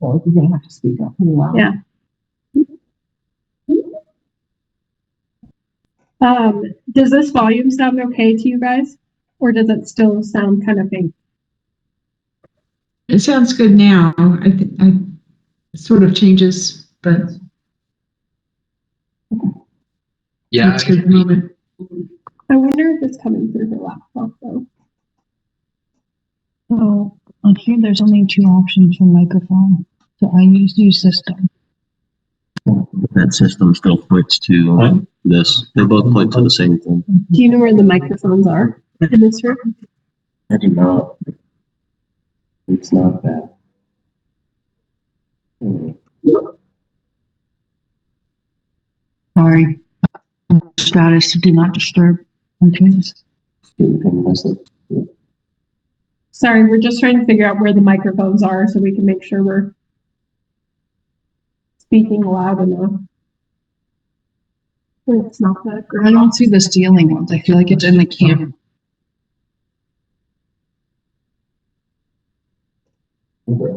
Well, you're gonna have to speak up. Wow. Yeah. Does this volume sound okay to you guys? Or does it still sound kind of faint? It sounds good now. It sort of changes, but Yeah, it's good at the moment. I wonder if it's coming through the laptop though. So on here, there's only 2 options for microphone. So I use new system. That system still points to this. They both point to the same thing. Do you know where the microphones are in this room? I do not. It's not that. Sorry. Status do not disturb on Teams. Sorry, we're just trying to figure out where the microphones are so we can make sure we're speaking loud enough. It's not that great. I don't see the ceiling ones. I feel like it's in the camera. Okay.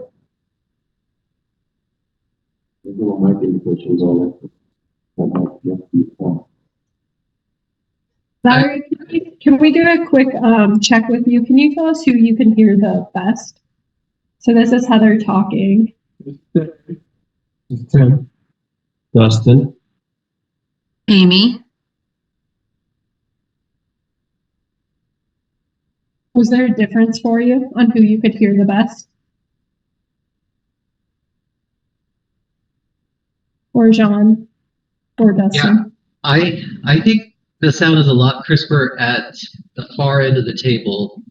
There's little mic indications on it. Valerie, can we do a quick check with you? Can you tell us who you can hear the best? So this is Heather talking. Tim. Dustin. Amy. Was there a difference for you on who you could hear the best? Or Jean? Or Dustin? I think the sound is a lot crisper at the far end of the table,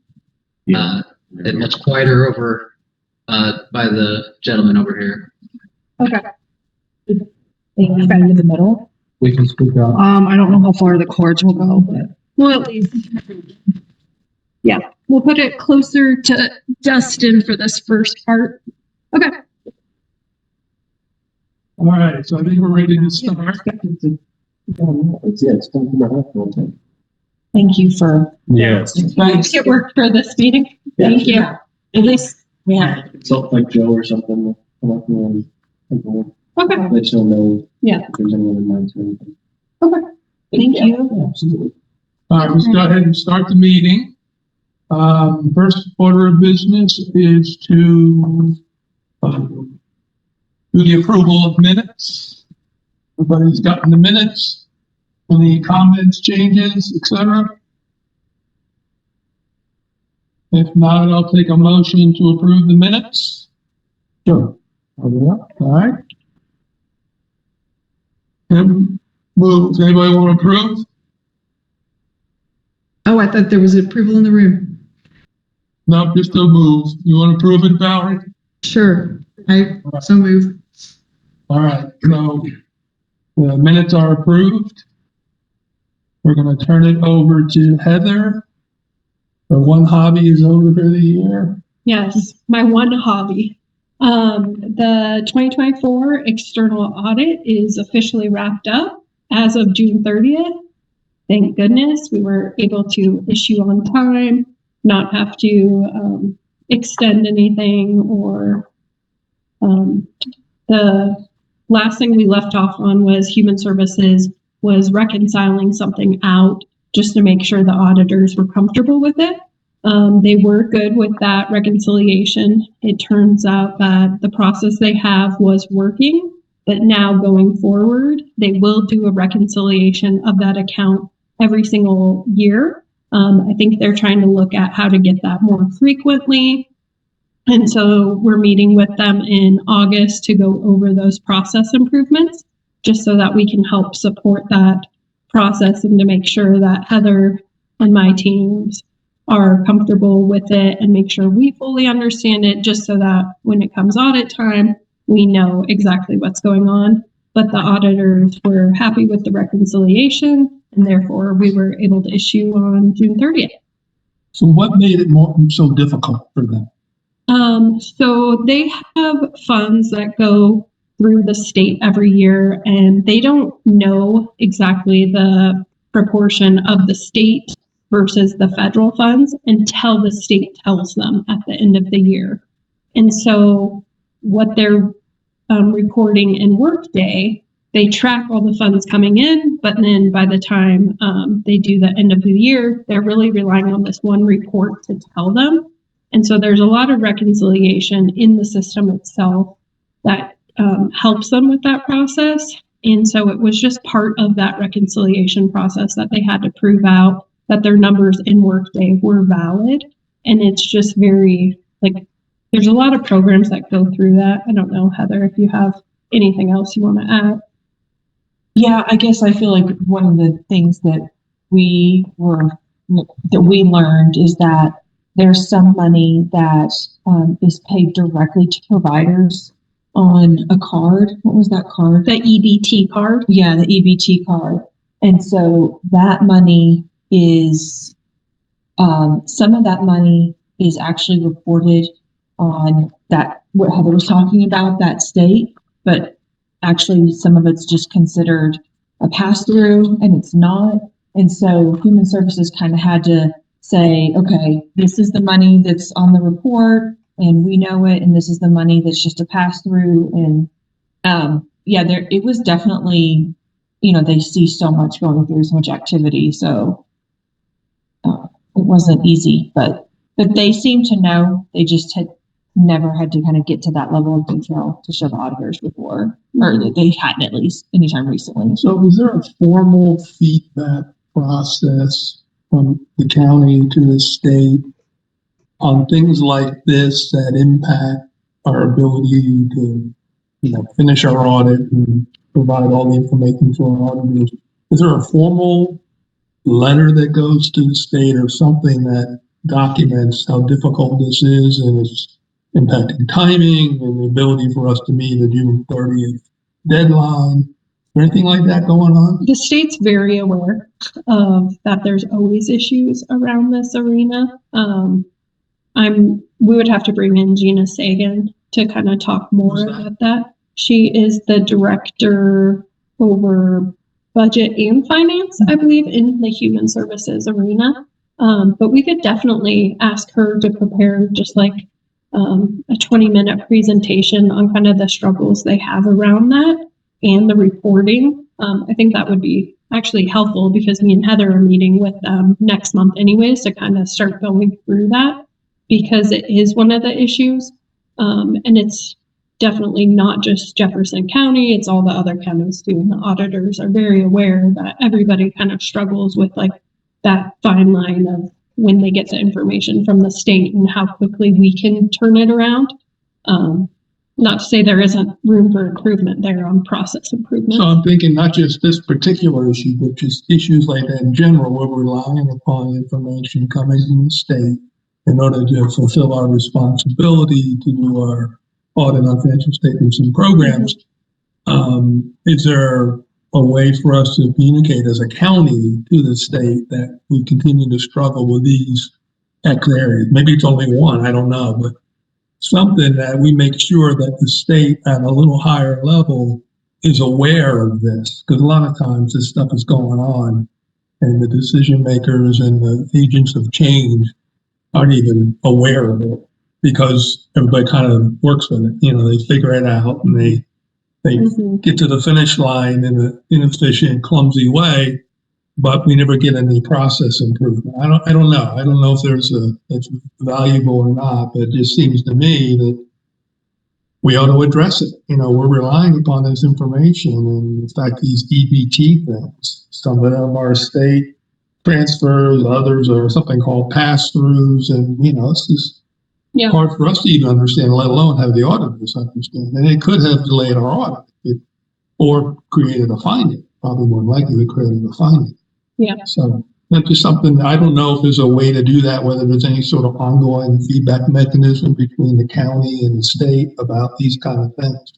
and much quieter over by the gentleman over here. Okay. Amy in the middle. We can speak up. I don't know how far the cords will go, but Well, at least. Yeah, we'll put it closer to Dustin for this first part. Okay. All right, so I think we're ready to start. It's time for my content. thank you for. Yes. Make it work for this meeting. Thank you. At least, Yeah. Something like Joe or something. okay. Let you know. Yeah. If there's anyone in mind or anything. Okay. Thank you. Yeah, absolutely. All right, let's go ahead and start the meeting. First order of business is to do the approval of minutes. Everybody's gotten the minutes. Any comments, changes, etc.? If not, I'll take a motion to approve the minutes. Sure. All right. Tim moves. Anybody want to approve? Oh, I thought there was approval in the room. No, just a move. You want to approve it, Valerie? Sure. I so move. All right, so the minutes are approved. We're going to turn it over to Heather. Her one hobby is over for the year. Yes, my one hobby. The 2024 external audit is officially wrapped up as of June 30th. Thank goodness we were able to issue on time, not have to extend anything, or the last thing we left off on was Human Services was reconciling something out just to make sure the auditors were comfortable with it. They were good with that reconciliation. It turns out that the process they have was working, but now going forward, they will do a reconciliation of that account every single year. I think they're trying to look at how to get that more frequently. And so we're meeting with them in August to go over those process improvements, just so that we can help support that process and to make sure that Heather and my teams are comfortable with it and make sure we fully understand it, just so that when it comes audit time, we know exactly what's going on. But the auditors were happy with the reconciliation, and therefore we were able to issue on June 30th. So what made it so difficult for them? So they have funds that go through the state every year, and they don't know exactly the proportion of the state versus the federal funds until the state tells them at the end of the year. And so what they're reporting in Workday, they track all the funds coming in, but then by the time they do the end of the year, they're really relying on this one report to tell them. And so there's a lot of reconciliation in the system itself that helps them with that process. And so it was just part of that reconciliation process that they had to prove out that their numbers in Workday were valid. And it's just very, like, there's a lot of programs that go through that. I don't know, Heather, if you have anything else you want to add. Yeah, I guess I feel like one of the things that we learned is that there's some money that is paid directly to providers on a card. What was that card? The EBT card. Yeah, the EBT card. And so that money is, some of that money is actually reported on that, what Heather was talking about, that state, but actually some of it's just considered a pass-through and it's not. And so Human Services kind of had to say, okay, this is the money that's on the report and we know it, and this is the money that's just a pass-through. And it was definitely, they see so much going through, so much activity. So it wasn't easy, but they seem to know. They just had never had to kind of get to that level of detail to show the auditors before, or that they hadn't at least anytime recently. So is there a formal feedback process from the county to the state on things like this that impact our ability to, finish our audit and provide all the information to our auditors? Is there a formal letter that goes to the state or something that documents how difficult this is and it's impacting timing and the ability for us to meet the June 30th deadline? Is there anything like that going on? The state's very aware of that. There's always issues around this arena. We would have to bring in Gina Sagan to kind of talk more about that. She is the director over budget and finance, I believe, in the Human Services arena. But we could definitely ask her to prepare just like a 20-minute presentation on kind of the struggles they have around that and the reporting. I think that would be actually helpful because me and Heather are meeting with them next month anyways to kind of start going through that, because it is one of the issues. And it's definitely not just Jefferson County, it's all the other counties too. And the auditors are very aware that everybody kind of struggles with like that fine line of when they get the information from the state and how quickly we can turn it around. Not to say there isn't room for improvement there on process improvement. So I'm thinking not just this particular issue, but just issues like that in general, where we're relying upon information coming from the state in order to fulfill our responsibility to do our audit on financial statements and programs. Is there a way for us to communicate as a county to the state that we continue to struggle with these X areas? Maybe it's only one, I don't know, but something that we make sure that the state at a little higher level is aware of this, because a lot of times this stuff is going on and the decision makers and the agents of change aren't even aware of it because everybody kind of works with it. They figure it out and they get to the finish line in an inefficient, clumsy way, but we never get any process improvement. I don't know. I don't know if it's valuable or not, but it just seems to me that we ought to address it. We're relying upon this information, and in fact, these EBT things, some of them are state transfers, others are something called pass-throughs, and it's just hard for us to even understand, let alone have the auditors understand. And it could have delayed our audit or created a finding. Probably more likely, it created a finding. Yeah. So that's just something, I don't know if there's a way to do that, whether there's any sort of ongoing feedback mechanism between the county and the state about these kind of things.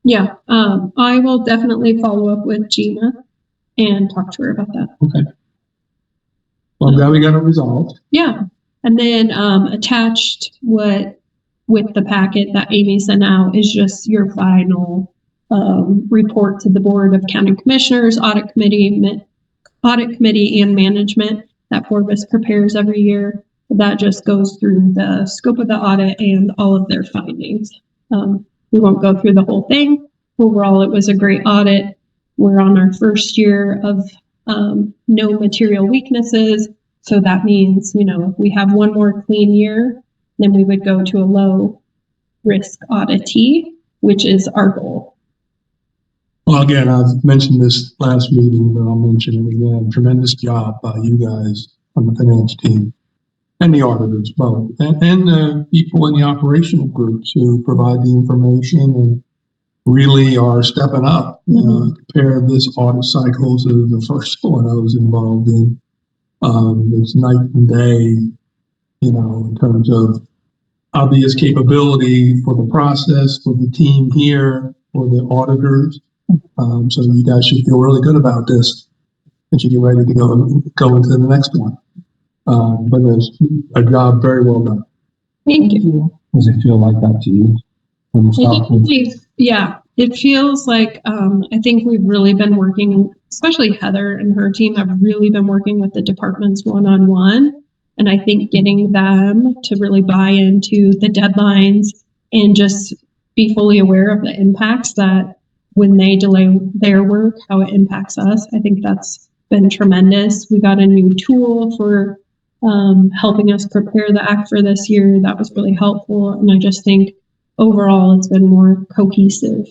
Yeah, I will definitely follow up with Gina and talk to her about that. Okay. Well, I'm glad we got it resolved. Yeah. And then attached with the packet that Amy sent out is just your final report to the Board of County Commissioners, Audit Committee and Management that Forbes prepares every year. That just goes through the scope of the audit and all of their findings. We won't go through the whole thing. Overall, it was a great audit. We're on our first year of no material weaknesses. So that means, if we have one more clean year, then we would go to a low risk auditee, which is our goal. Well, again, I've mentioned this last meeting, but I'll mention it again. Tremendous job by you guys on the finance team and the auditors both, and the people in the operational groups who provide the information and really are stepping up. Compare this audit cycle to the first one I was involved in. It's night and day, in terms of obvious capability for the process, for the team here, for the auditors. So you guys should feel really good about this as you get ready to go into the next one. But it's a job very well done. Thank you. Does it feel like that to you? Yeah, it feels like I think we've really been working, especially Heather and her team have really been working with the departments one-on-one. And I think getting them to really buy into the deadlines and just be fully aware of the impacts that when they delay their work, how it impacts us. I think that's been tremendous. We got a new tool for helping us prepare the act for this year. That was really helpful. And I just think overall it's been more cohesive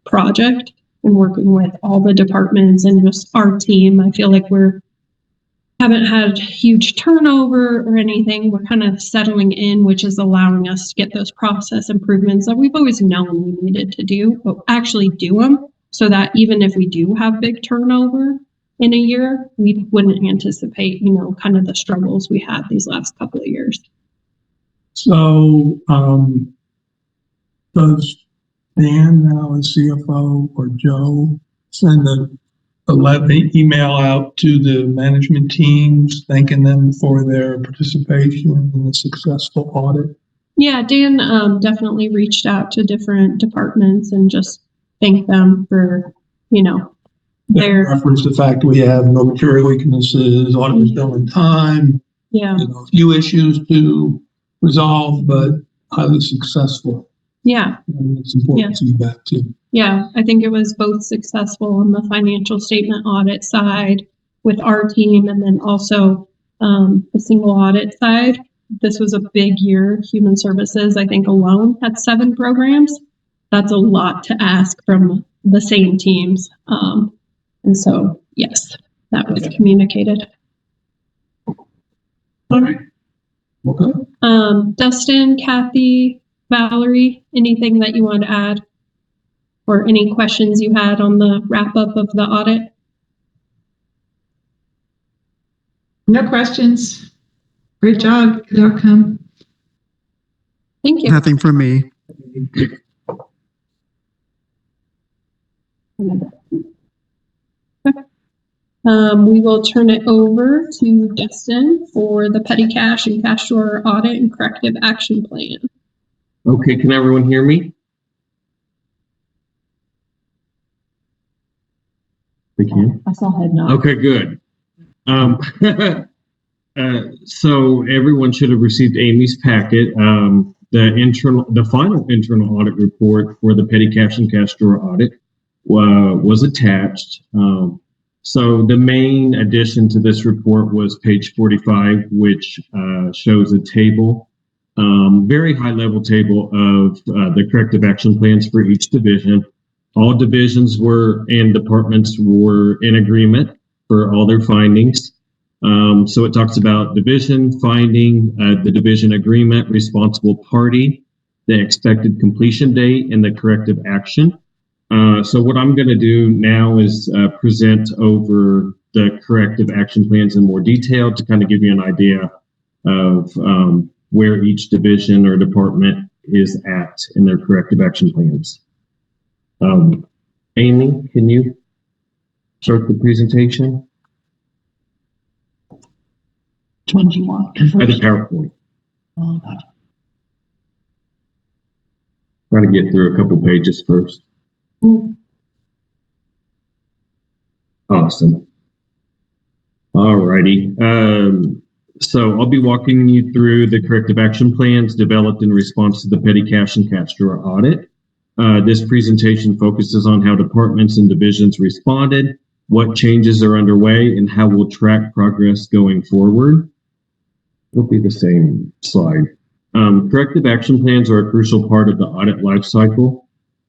project and working with all the departments and just our team. I feel like haven't had huge turnover or anything. We're kind of settling in, which is allowing us to get those process improvements that we've always known we needed to do, but actually do them so that even if we do have big turnover in a year, we wouldn't anticipate, kind of the struggles we had these last couple of years. So, does Dan now as CFO or Joe send a email out to the management teams, thanking them for their participation in the successful audit? Yeah, Dan definitely reached out to different departments and just thanked them for, their reference the fact we have no material weaknesses, audit was done in time. Yeah. A few issues to resolve, but highly successful. Yeah. And it's important feedback too. Yeah, I think it was both successful on the financial statement audit side with our team and then also the single audit side. This was a big year. Human Services, I think alone had 7 programs. That's a lot to ask from the same teams. And so, yes, that was communicated. All right. Okay. Dustin, Kathy, Valerie, anything that you want to add? Or any questions you had on the wrap up of the audit? No questions. Great job. Good outcome. Thank you. Nothing from me. We will turn it over to Dustin for the petty cash and cash drawer audit and corrective action plan. Okay, can everyone hear me? They can. I saw head nod. Okay, good. So everyone should have received Amy's packet. The final internal audit report for the petty cash and cash drawer audit was attached. So the main addition to this report was page 45, which shows a table, very high level table of the corrective action plans for each division. All divisions and departments were in agreement for all their findings. So it talks about division finding, the division agreement, responsible party, the expected completion date, and the corrective action. So what I'm going to do now is present over the corrective action plans in more detail to kind of give you an idea of where each division or department is at in their corrective action plans. Amy, can you start the presentation? 21. At the PowerPoint. Try to get through a couple pages first. Awesome. Alrighty. So I'll be walking you through the corrective action plans developed in response to the petty cash and cash drawer audit. This presentation focuses on how departments and divisions responded, what changes are underway, and how we'll track progress going forward. It'll be the same slide. Corrective action plans are a crucial part of the audit lifecycle.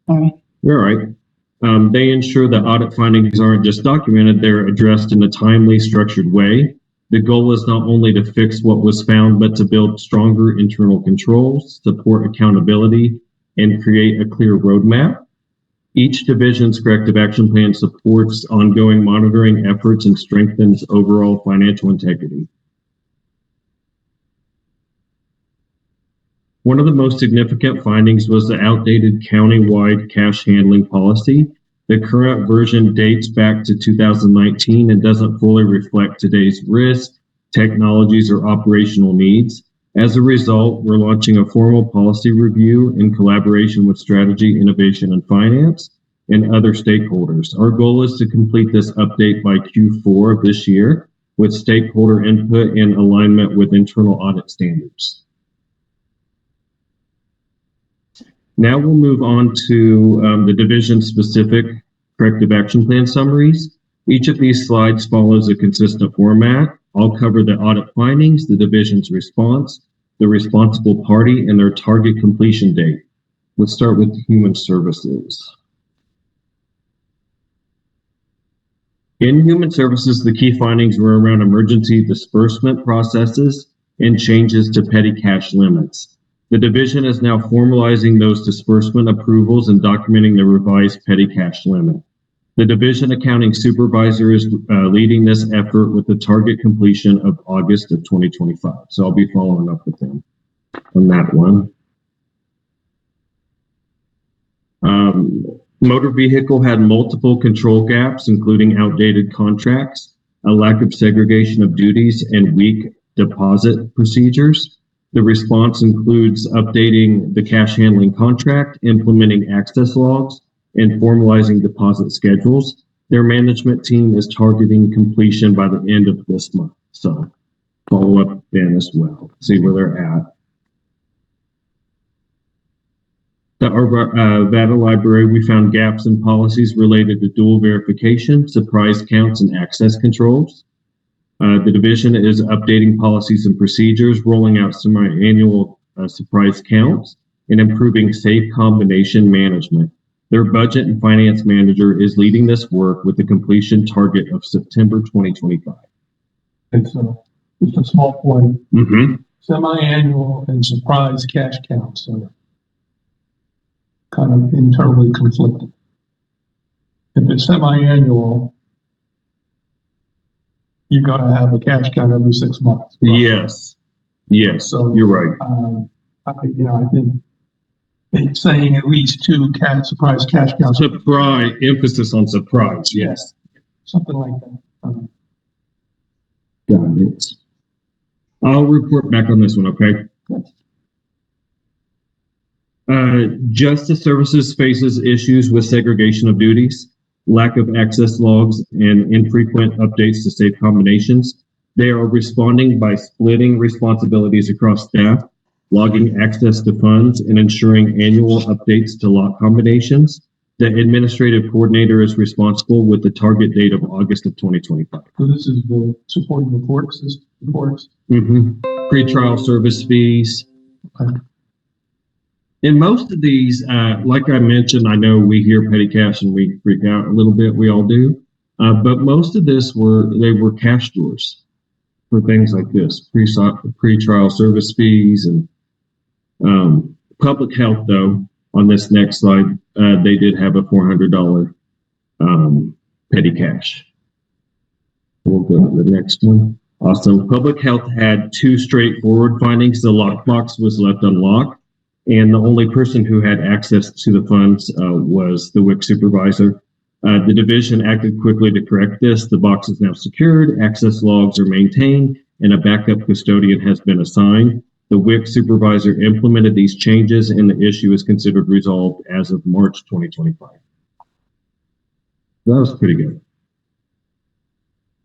All right. All right. They ensure that audit findings aren't just documented, they're addressed in a timely, structured way. The goal is not only to fix what was found, but to build stronger internal controls, support accountability, and create a clear roadmap. Each division's corrective action plan supports ongoing monitoring efforts and strengthens overall financial integrity. One of the most significant findings was the outdated county-wide cash handling policy. The current version dates back to 2019 and doesn't fully reflect today's risks, technologies, or operational needs. As a result, we're launching a formal policy review in collaboration with Strategy, Innovation, and Finance and other stakeholders. Our goal is to complete this update by Q4 of this year with stakeholder input and alignment with internal audit standards. Now we'll move on to the division-specific corrective action plan summaries. Each of these slides follows a consistent format. I'll cover the audit findings, the division's response, the responsible party, and their target completion date. Let's start with Human Services. In Human Services, the key findings were around emergency disbursement processes and changes to petty cash limits. The division is now formalizing those disbursement approvals and documenting the revised petty cash limit. The division accounting supervisor is leading this effort with the target completion of August of 2025. So I'll be following up with him on that one. Motor vehicle had multiple control gaps, including outdated contracts, a lack of segregation of duties, and weak deposit procedures. The response includes updating the cash handling contract, implementing access logs, and formalizing deposit schedules. Their management team is targeting completion by the end of this month. So follow up then as well, see where they're at. The Nevada Library, we found gaps in policies related to dual verification, surprise counts, and access controls. The division is updating policies and procedures, rolling out semi-annual surprise counts, and improving safe combination management. Their budget and finance manager is leading this work with the completion target of September 2025. And so, just a small point, semi-annual and surprise cash counts are kind of internally conflicting. If it's semi-annual, you're going to have a cash count every 6 months. Right? Yes, So you're right. I think it's saying at least 2 surprise cash counts. Surprise, emphasis on surprise, yes. Something like that. Got it. I'll report back on this one, okay? Justice Services faces issues with segregation of duties, lack of access logs, and infrequent updates to safe combinations. They are responding by splitting responsibilities across staff, logging access to funds, and ensuring annual updates to lock combinations. The administrative coordinator is responsible with the target date of August of 2025. So this is the supporting reports. Pre-trial service fees. Okay. In most of these, like I mentioned, I know we hear petty cash and we freak out a little bit. We all do. But most of this were cash drawers for things like this, pre-trial service fees and public health. Though on this next slide, they did have a $400 petty cash. We'll go to the next one. Awesome. Public health had 2 straightforward findings. The lockbox was left unlocked, and the only person who had access to the funds was the WIC supervisor. The division acted quickly to correct this. The box is now secured, access logs are maintained, and a backup custodian has been assigned. The WIC supervisor implemented these changes, and the issue is considered resolved as of March 2025. That was pretty good.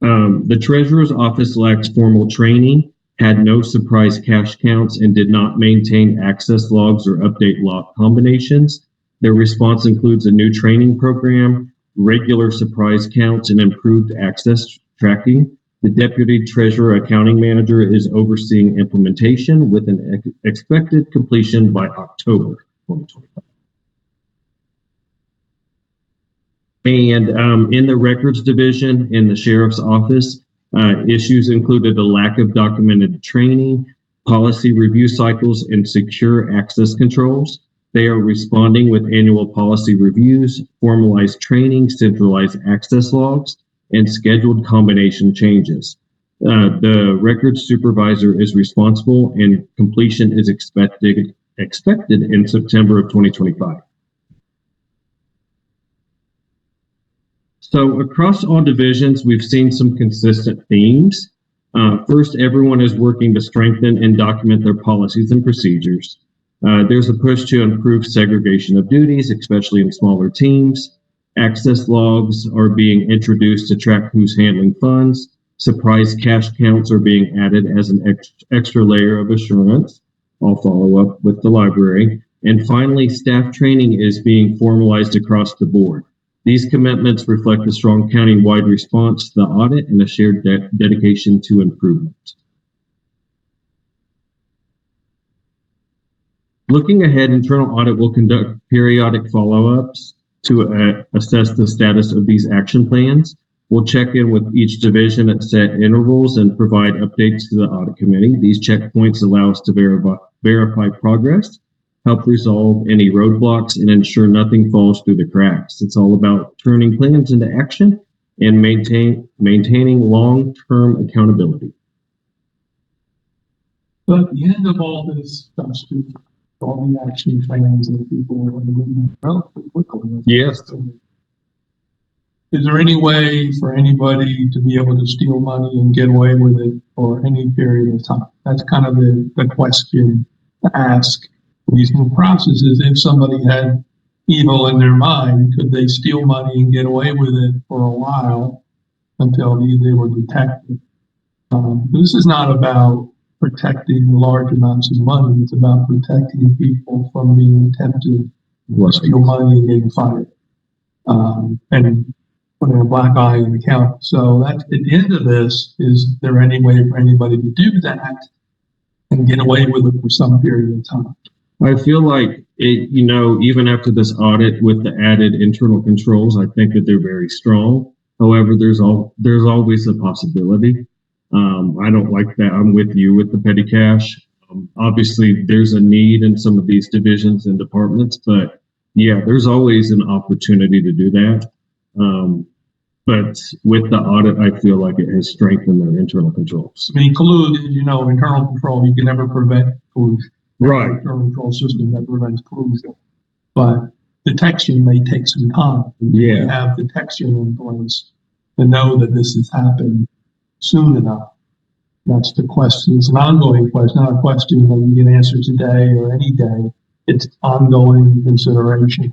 The treasurer's office lacked formal training, had no surprise cash counts, and did not maintain access logs or update lock combinations. Their response includes a new training program, regular surprise counts, and improved access tracking. The Deputy Treasurer Accounting Manager is overseeing implementation with an expected completion by October 2025. And in the records division in the sheriff's office, issues included a lack of documented training, policy review cycles, and secure access controls. They are responding with annual policy reviews, formalized training, centralized access logs, and scheduled combination changes. The records supervisor is responsible, and completion is expected in September of 2025. So across all divisions, we've seen some consistent themes. First, everyone is working to strengthen and document their policies and procedures. There's a push to improve segregation of duties, especially in smaller teams. Access logs are being introduced to track who's handling funds. Surprise cash counts are being added as an extra layer of assurance. I'll follow up with the library. And finally, staff training is being formalized across the board. These commitments reflect a strong county-wide response to the audit and a shared dedication to improvement. Looking ahead, internal audit will conduct periodic follow-ups to assess the status of these action plans. We'll check in with each division at set intervals and provide updates to the audit committee. These checkpoints allow us to verify progress, help resolve any roadblocks, and ensure nothing falls through the cracks. It's all about turning plans into action and maintaining long-term accountability. But at the end of all this stuff, Steve, all the action plans that people are moving relatively quickly. Yes. Is there any way for anybody to be able to steal money and get away with it for any period of time? That's kind of the question to ask these new processes. If somebody had evil in their mind, could they steal money and get away with it for a while until they were detected? This is not about protecting large amounts of money. It's about protecting people from being tempted to steal money and getting fired. And putting a black eye on the account. So that's at the end of this. Is there any way for anybody to do that and get away with it for some period of time? I feel like it, even after this audit with the added internal controls, I think that they're very strong. However, there's always a possibility. I don't like that. I'm with you with the petty cash. Obviously, there's a need in some of these divisions and departments, but yeah, there's always an opportunity to do that. But with the audit, I feel like it has strengthened their internal controls. I mean, internal control, you can never prevent collusion. Right. Internal control system that prevents collusion. But detection may take some time. Yeah. You have detection in place to know that this has happened soon enough. That's the question. It's an ongoing question, not a question that you can answer today or any day. It's ongoing consideration.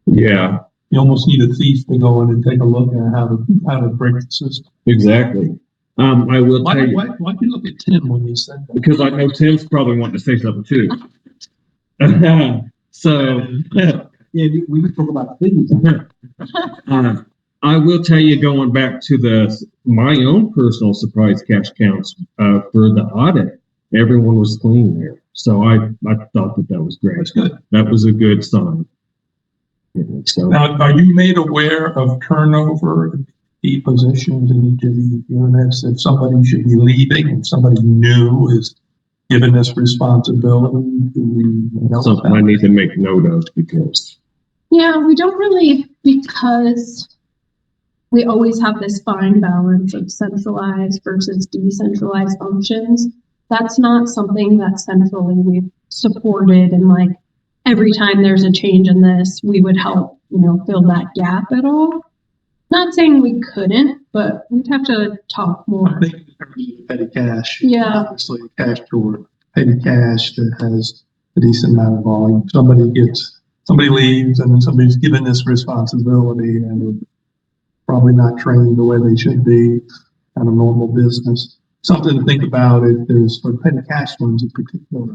Yeah. You almost need a thief to go in and take a look at how to break the system. Exactly. I will tell you. Why'd you look at Tim when you said that? Because I know Tim's probably wanting to say something too. So, Yeah, we can talk about things. I will tell you, going back to my own personal surprise cash counts for the audit, everyone was clean there. So I thought that was great. That's good. That was a good sign. So Now, are you made aware of turnover in key positions in each of these units? If somebody should be leaving, if somebody new is given this responsibility, do we know something about I need to make note of because. Yeah, we don't really, because we always have this fine balance of centralized versus decentralized functions. That's not something that centrally we've supported, and like every time there's a change in this, we would help, fill that gap at all. Not saying we couldn't, but we'd have to talk more. I think in terms of petty cash. Yeah. Obviously, cash toward petty cash that has a decent amount of volume. Somebody leaves and then somebody's given this responsibility and probably not trained the way they should be on a normal business. Something to think about if there's for petty cash ones in particular.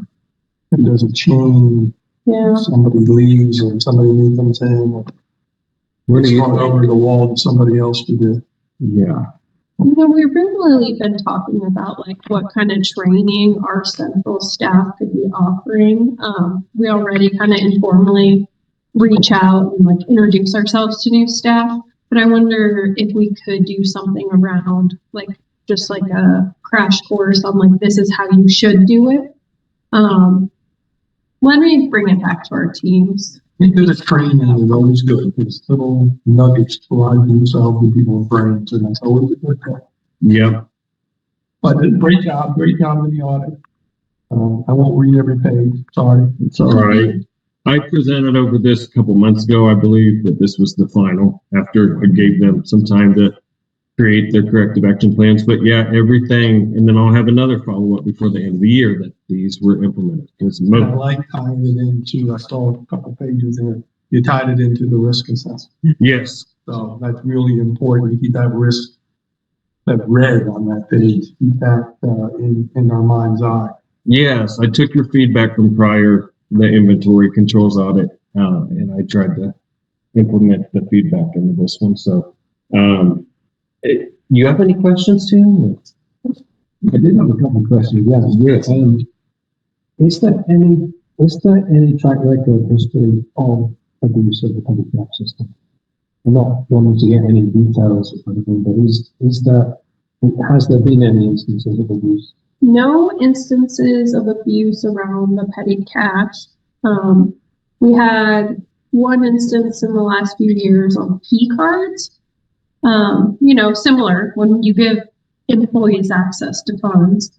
If there's a chain Yeah. Somebody leaves and somebody new comes in, Where do it's you, run over the wall to somebody else to do. yeah, You know, we've really been talking about like what kind of training our central staff could be offering. We already kind of informally reach out and like introduce ourselves to new staff, but I wonder if we could do something around like just like a crash course on like this is how you should do it. Let me bring it back to our teams. I think that training is always good. It's little nuggets to lodge themselves in people's brains, and that's always a good thing. yep. But great job in the audit. I won't read every page, sorry. It's all right. I presented over this a couple months ago, I believe, but this was the final after I gave them some time to create their corrective action plans. But yeah, everything, and then I'll have another follow-up before the end of the year that these were implemented. Because And I like tying it into, I saw a couple pages there, you tied it into the risk assessment. yes, So that's really important, to keep that risk, that red on that page, keep that in our mind's eye. yes, I took your feedback from the inventory controls audit, and I tried to implement the feedback into this one. So, you have any questions, Tim? I did have a couple of questions. Yes. Is there any track record history of abuse of the public health system? I'm not wanting to get any details or anything, but has there been any instances of abuse? No instances of abuse around the petty cash. We had one instance in the last few years on P cards. You know, similar when you give employees access to funds,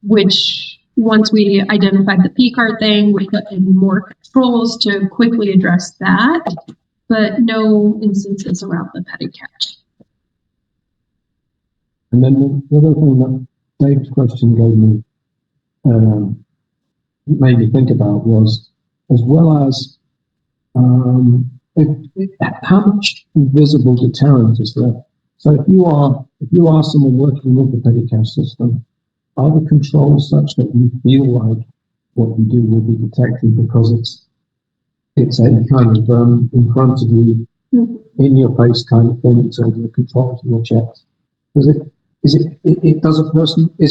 which once we identified the P card thing, we put in more controls to quickly address that, but no instances around the petty cash. And then the other thing that Dave's question made me think about was, as well as how much visible deterrent is there? So if you are someone working with the petty cash system, are the controls such that you feel like what you do will be detected because it's a kind of in front of you, in your face kind of thing in terms of the controls and the checks? Is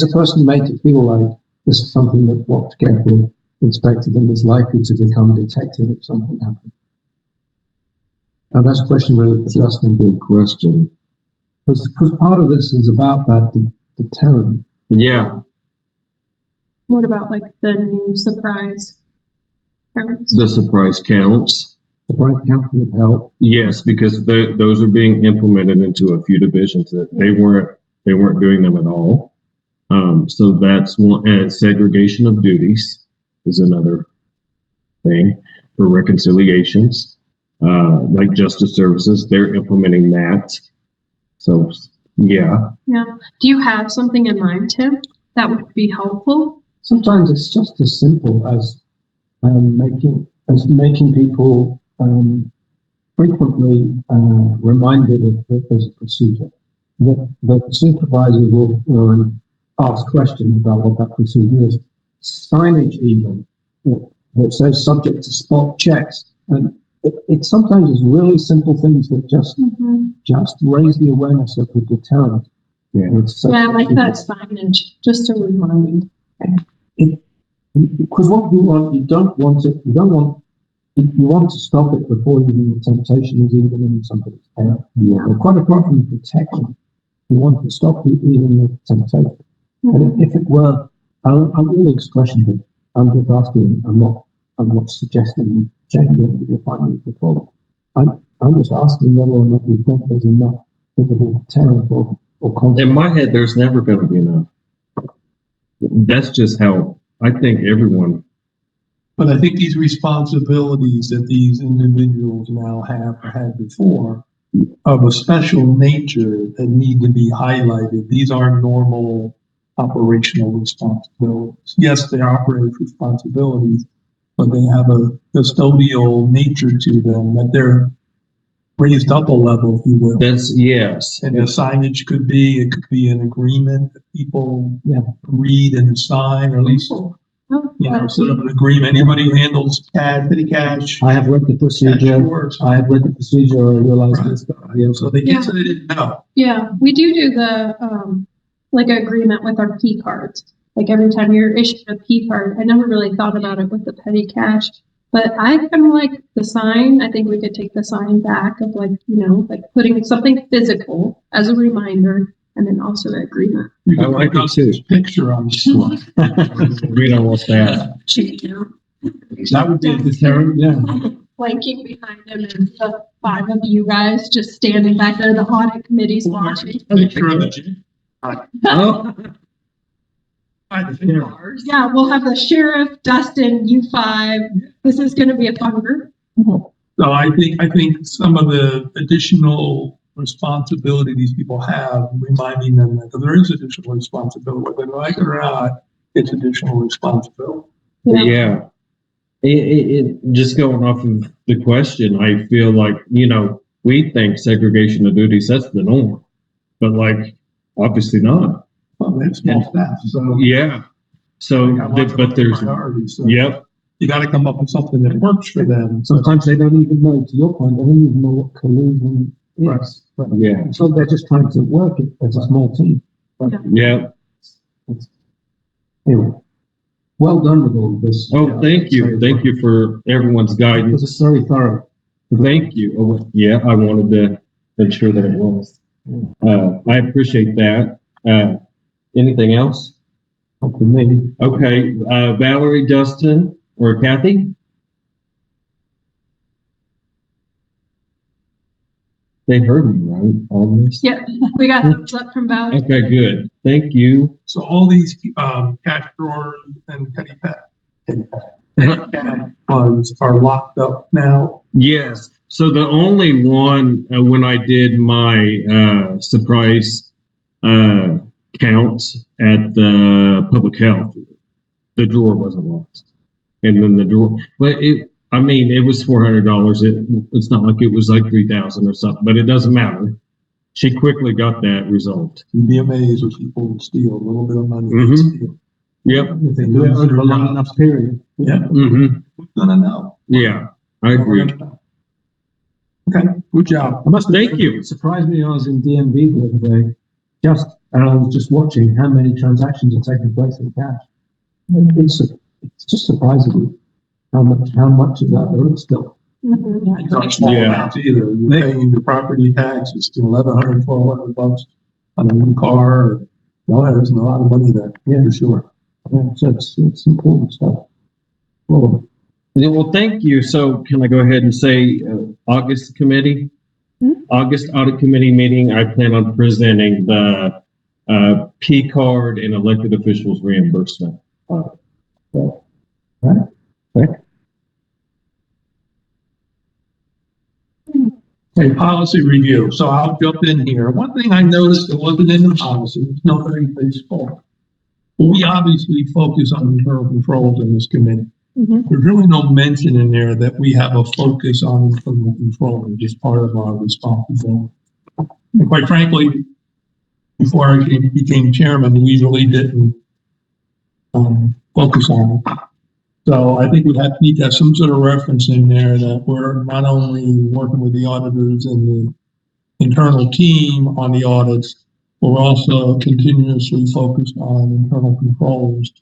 a person made to feel like this is something that what's carefully inspected and is likely to become detected if something happens? And that's a question really just a good question. Because part of this is about that deterrent. Yeah, What about like the new surprise counts? the surprise counts. The right count would help. Yes, because those are being implemented into a few divisions that they weren't doing them at all. So that's one, and segregation of duties is another thing for reconciliations. Like justice services, they're implementing that. So, yeah. Yeah. Do you have something in mind, Tim, that would be helpful? Sometimes it's just as simple as making people frequently reminded that there's a procedure. The supervisor will ask questions about what that procedure is. Signage even that says subject to spot checks, and it sometimes is really simple things that just raise the awareness of the deterrent. Yeah. Yeah, I like that signage, just to remind. Because what you want to stop it before even the temptation is even in somebody's head. Yeah. Quite apart from protection, you want to stop even the temptation. And if it were, I'm really expression, but I'm just asking. I'm not suggesting changing your findings before. I'm just asking whether or not we think there's enough visible deterrent or concept. In my head, there's never going to be enough. That's just how I think everyone. But I think these responsibilities that these individuals now have or had before of a special nature that need to be highlighted. These aren't normal operational responsibilities. Yes, they are operative responsibilities, but they have a custodial nature to them that they're raised up a level, if you will. That's yes. And the signage could be an agreement that people read and sign, or at least, sort of an agreement, anybody who handles petty cash. I have read the procedure. Yours. I have read the procedure. I realize Right. this. Yeah. So they can't say they didn't know. Yeah, we do the, like agreement with our P cards. Like every time you're issued a P card, I never really thought about it with the petty cash. But I kind of like the sign. I think we could take the sign back of like, like putting something physical as a reminder and then also the agreement. You I can like put it up too. this picture on this one. We don't want that. That would be a deterrent. Yeah. Flanking behind him and the 5 of you guys just standing back there, the audit committee's watching. Picture of it. Oh, Yeah, we'll have the sheriff, Dustin, you 5. This is gonna be a fun group. So I think some of the additional responsibility these people have, reminding them that there is additional responsibility, whether they like it or not, it's additional responsibility. yeah. Just going off of the question, I feel like, we think segregation of duties, that's the norm. But like, obviously not. Well, they have small staff, so. Yeah. So, they got lots of but there's, priorities, so yep, You gotta come up with something that works for them. Sometimes they don't even know, to your point, they don't even know what collusion Right. is. But yeah, so they're just trying to work it as a small team. But yeah. anyway, well done with all of this. Oh, thank you. Thank you for everyone's It guidance. was very thorough. Thank you. Oh, yeah, I wanted to ensure that it was. I appreciate that. Anything else? Not for me. Okay, Valerie, Dustin, or Kathy? They heard me, right, on this? Yeah, we got thumbs up from Valerie. Okay, good. Thank you. So all these, cash drawers and petty cash funds are locked up now. Yes. So the only one, when I did my surprise counts at the public health, the drawer wasn't locked. And then the drawer, but it was $400. It's not like it was like 3,000 or something, but it doesn't matter. She quickly got that resolved. You'd be amazed what people would steal, a little bit of money. Mhm. Steal. Yep. If they Do it lose over their a long job. enough period. Yeah, Mm-hmm. we're gonna know. Yeah, I agree. Okay, good job. I must admit, Thank you. It surprised me. I was in DMV the other day, and I was just watching how many transactions are taking place in cash. It's just surprising how much of that there is still. Mhm. It's not small Yeah. amounts either. You're paying your property tax, it's $1,100, $1,200 on a new car. Well, there's a lot of money there, yeah, for sure. Yeah, so it's important stuff. Well, Yeah, well, thank you. So can I go ahead and say August committee? August audit committee meeting, I plan on presenting the P card and elected officials reimbursement. Okay, policy review. So I'll jump in here. One thing I noticed that wasn't in the policy, it's not anybody's fault. We obviously focus on internal controls in this committee. Mhm. There's really no mention in there that we have a focus on internal control, it's just part of our responsibility. And quite frankly, before I became chairman, we really didn't focus on it. So I think we need to have some sort of reference in there that we're not only working with the auditors and the internal team on the audits, but we're also continuously focused on internal controls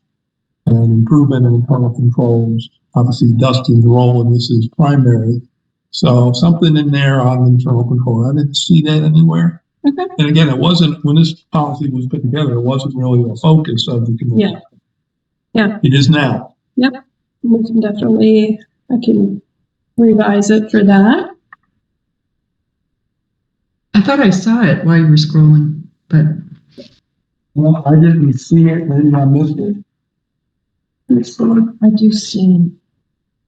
and improvement in internal controls. Obviously, Dustin's role in this is primary. So something in there on internal control. I didn't see that anywhere. Okay. And again, it wasn't, when this policy was put together, it wasn't really a focus of the committee. Yeah. Yeah. It is now. Yep, we can definitely, I can revise it for that. I thought I saw it while you were scrolling, but Well, I didn't see it, maybe I missed it. I do see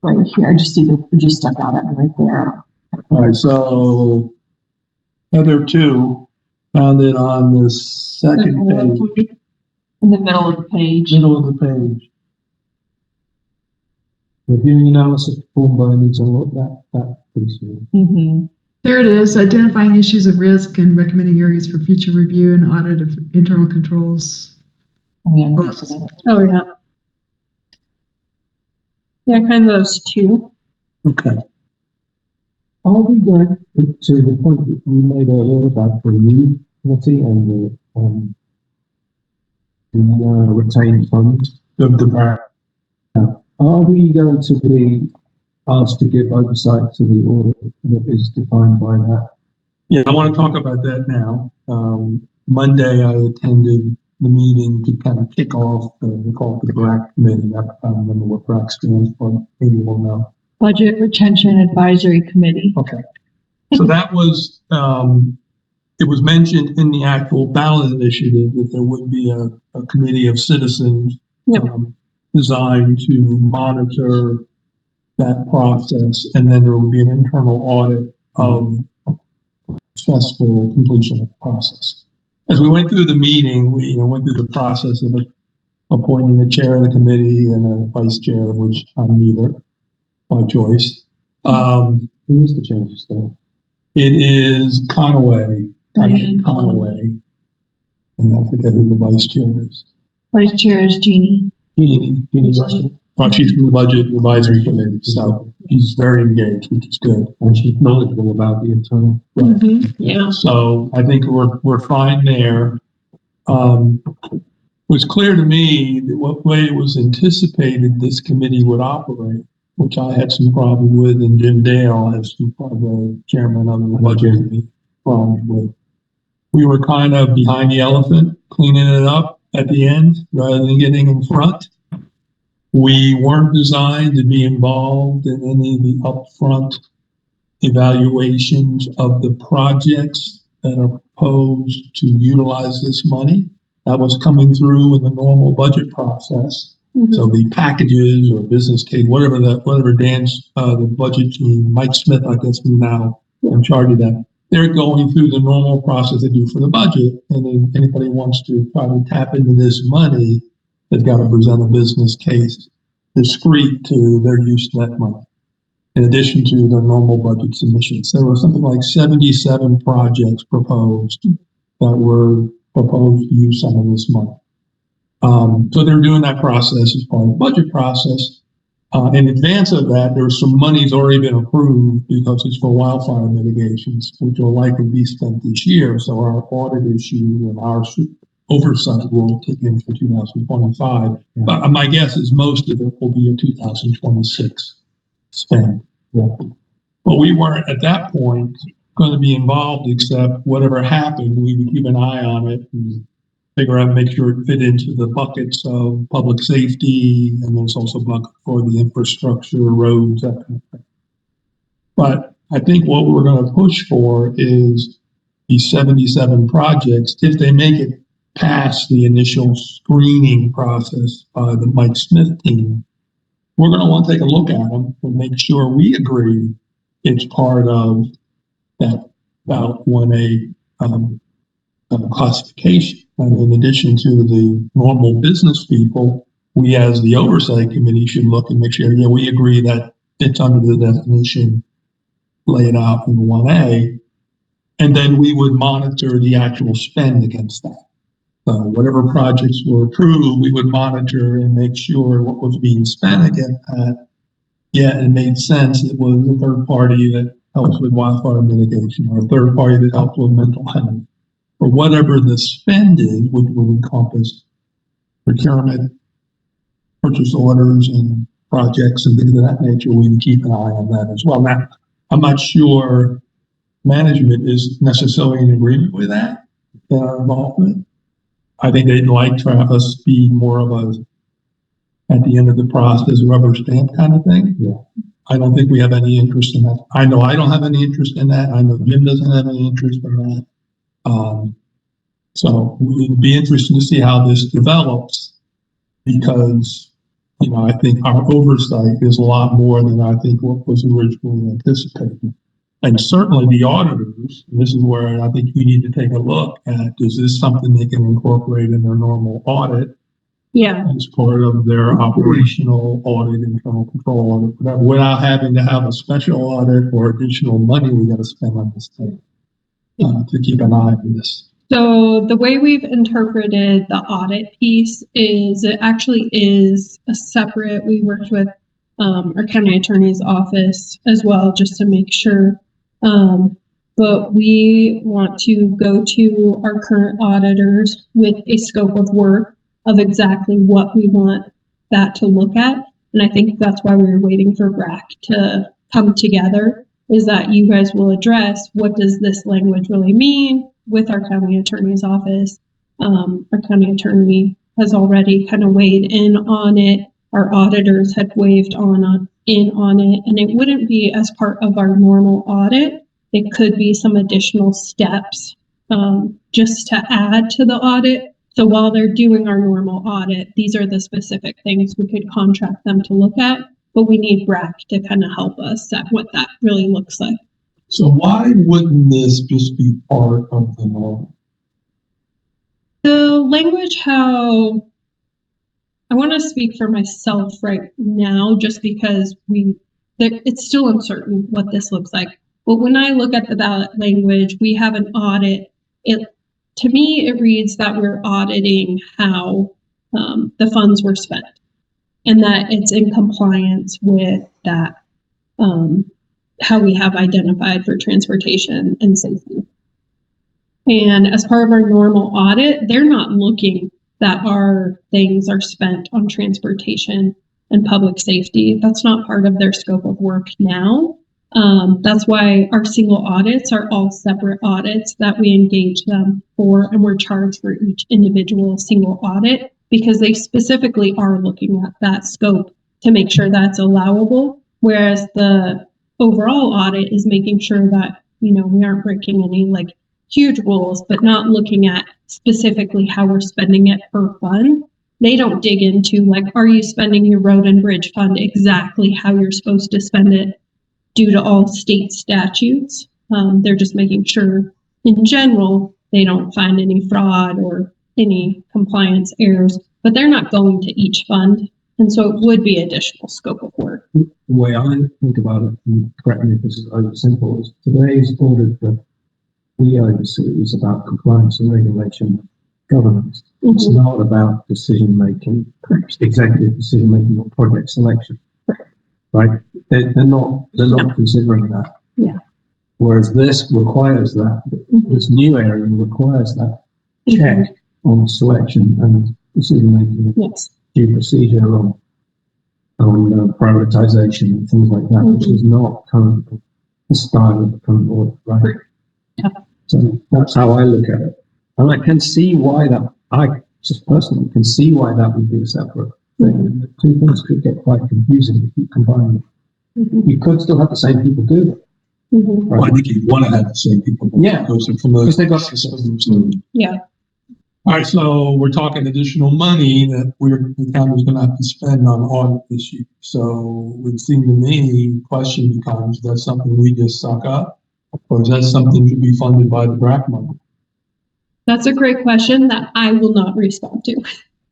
right here, I just see the, it just stuck out at me right there. All right, so Heather 2 found it on the second page, In the middle of the page. middle of the page. reviewing analysis performed by an internal, that piece. Mm-hmm. there it is, identifying issues of risk and recommending areas for future review and audit of internal controls. Oh, yeah. Yeah, kind of those two. Okay. Are we going to the point that you made earlier about the new committee and the retained funds? Are we going to be asked to give oversight to the audit that is defined by that? Yeah, I want to talk about that now. Monday, I attended the meeting to kind of kick off we call it the BRAC committee. I don't remember what BRAC stands for. Maybe you will know. Budget Retention Advisory Committee. Okay. So that was, it was mentioned in the actual ballot initiative that there would be a committee of citizens Yep. designed to monitor that process, and then there would be an internal audit of successful completion of the process. As we went through the meeting, we went through the process of appointing the chair of the committee and a vice chair, which I'm neither, by choice. Who is the chair of staff? It is Conaway, Diane Conaway, and I forget who the vice chair is. Vice Chair is Jeannie. Jeannie Russell. She's from the Budget Advisory Committee, so he's very engaged, which is good. And she's knowledgeable about the internal. Yeah. So I think we're fine there. It was clear to me that what way it was anticipated this committee would operate, which I had some problem with, and Jim Dale has some problem, the chairman of the budget committee, problem with. We were kind of behind the elephant, cleaning it up at the end rather than getting in front. We weren't designed to be involved in any of the upfront evaluations of the projects that are proposed to utilize this money. That was coming through in the normal budget process. Mhm. So the packages or business case, whatever Dan's, the budget team, Mike Smith, I guess, is now in charge of that. They're going through the normal process they do for the budget. And then anybody wants to try to tap into this money, they've got to present a business case discrete to their use of that money, in addition to their normal budget submissions. There were something like 77 projects proposed that were proposed to use some of this money. So they're doing that process as part of the budget process. In advance of that, there's some money's already been approved because it's for wildfire mitigations, which will likely be spent this year. So our audit issue and our oversight will kick in for 2025. Yeah. But my guess is most of it will be a 2026 spend. Yeah. But we weren't at that point going to be involved, except whatever happened, we would keep an eye on it and figure out, make sure it fit into the buckets of public safety, and there's also bucket for the infrastructure, roads, that kind of thing. But I think what we're going to push for is these 77 projects, if they make it past the initial screening process by the Mike Smith team, we're going to want to take a look at them and make sure we agree it's part of that about 1A classification. And in addition to the normal business people, we as the oversight committee should look and make sure, yeah, we agree that it's under the definition laid out in 1A. And then we would monitor the actual spend against that. Whatever projects were approved, we would monitor and make sure what was being spent against that. Yeah, it made sense. It was a third party that helps with wildfire mitigation, or a third party that helps with mental health, or whatever the spend is, which would encompass procurement, purchase orders, and projects and things of that nature. We would keep an eye on that as well. Now, I'm not sure management is necessarily in agreement with that involvement. I think they'd like to have us be more of a, at the end of the process, rubber stamp kind of thing. Yeah. I don't think we have any interest in that. I know I don't have any interest in that. I know Jim doesn't have any interest in that. So it would be interesting to see how this develops, because, I think our oversight is a lot more than I think what was originally anticipated. And certainly the auditors, and this is where I think you need to take a look at, is this something they can incorporate in their normal audit Yeah. as part of their operational audit, internal control audit, whatever, without having to have a special audit or additional money we got to spend on this thing to keep an eye on this. So the way we've interpreted the audit piece is it actually is a separate, we worked with our county attorney's office as well, just to make sure. But we want to go to our current auditors with a scope of work of exactly what we want that to look at. And I think that's why we were waiting for BRAC to come together, is that you guys will address what does this language really mean with our county attorney's office. Our county attorney has already kind of weighed in on it. Our auditors had in on it, and it wouldn't be as part of our normal audit. It could be some additional steps just to add to the audit. So while they're doing our normal audit, these are the specific things we could contract them to look at, but we need BRAC to kind of help us at what that really looks like. So why wouldn't this just be part of the normal? The language, how I want to speak for myself right now, just because it's still uncertain what this looks like. But when I look at the ballot language, we have an audit. To me, it reads that we're auditing how the funds were spent, and that it's in compliance with that, how we have identified for transportation and safety. And as part of our normal audit, they're not looking that our things are spent on transportation and public safety. That's not part of their scope of work now. That's why our single audits are all separate audits that we engage them for, and we're charged for each individual single audit because they specifically are looking at that scope to make sure that's allowable. Whereas the overall audit is making sure that, we aren't breaking any huge rules, but not looking at specifically how we're spending it per fund. They don't dig into are you spending your road and bridge fund exactly how you're supposed to spend it due to all state statutes. They're just making sure in general, they don't find any fraud or any compliance errors, but they're not going to each fund. And so it would be additional scope of work. The way I think about it, and correct me if this is over simple, is today's audit that we oversee is about compliance and regulation governance. It's not about decision making, executive decision making or project selection. Right? They're not considering that. Yeah. Whereas this requires that. This new area requires that check on selection and decision making. Yes. Due procedure on prioritization and things like that, which is not currently the style of the current audit, right? Yeah. So that's how I look at it. And I can see why I just personally can see why that would be a separate thing. The two things could get quite confusing if you combine them. You could still have the same people do it. Right? Well, I think you want to have the same people. Yeah. Because they've got systems. Yeah. All right, so we're talking additional money that the county's going to have to spend on audit this year. So it would seem to me, question becomes, is that something we just suck up? Or is that something to be funded by the BRAC money? That's a great question that I will not respond to.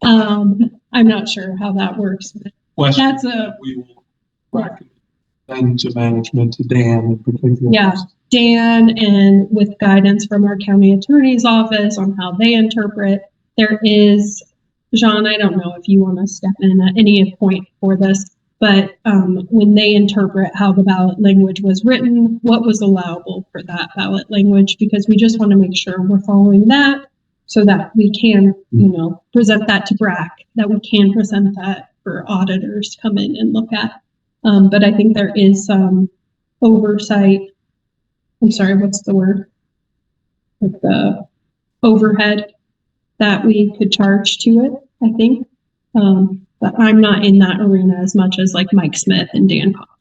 I'm not sure how that works. Question we will recommend to management, to Dan in particular. Yeah, Dan, and with guidance from our county attorney's office on how they interpret. There is, Jean, I don't know if you want to step in at any point for this, but when they interpret how the ballot language was written, what was allowable for that ballot language, because we just want to make sure we're following that so that we can, present that to BRAC, that we can present that for auditors to come in and look at. But I think there is some oversight. I'm sorry, what's the word? Like the overhead that we could charge to it, I think. But I'm not in that arena as much as Mike Smith and Dan Cock.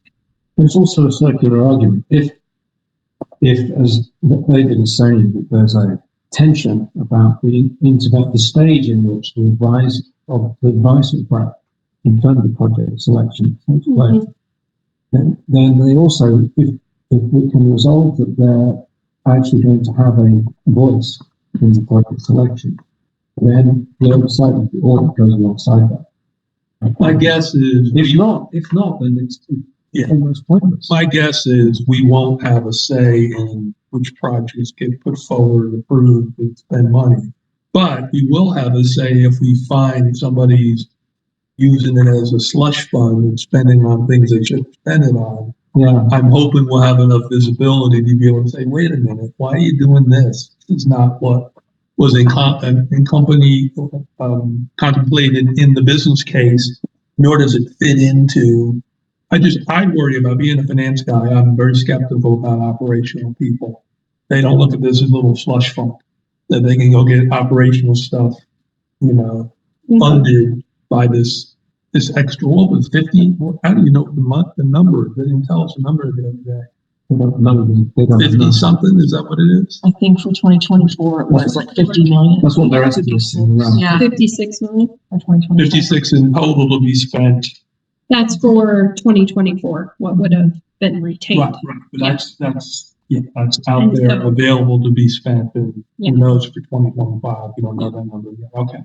There's also a circular argument. If as David is saying, that there's a tension about the stage in which the advice of BRAC in terms of project selection takes place, then they also, if we can resolve that they're actually going to have a voice in the project selection, then the oversight of the audit goes alongside that. My guess is, if not, then it's almost pointless. My guess is we won't have a say in which projects get put forward, approved, and spend money. But we will have a say if we find somebody's, using it as a slush fund and spending on things they shouldn't spend it on. Yeah. I'm hoping we'll have enough visibility to be able to say, wait a minute, why are you doing this? This is not what was contemplated in the business case, nor does it fit into. I worry about being a finance guy. I'm very skeptical about operational people. They don't look at this as a little slush fund that they can go get operational stuff, funded by this extra, what was 50? How do you know the number? They didn't tell us the number the other day. They don't 50 know. something, is that what it is? I think for 2024, it was like 50 million. That's what they're estimating around. Yeah. 56 million. For 2024. 56 in total to be spent. That's for 2024, what would have been retained. Right, but that's out there available to be spent, and Yeah. who knows for 2025, we don't know that number yet, okay.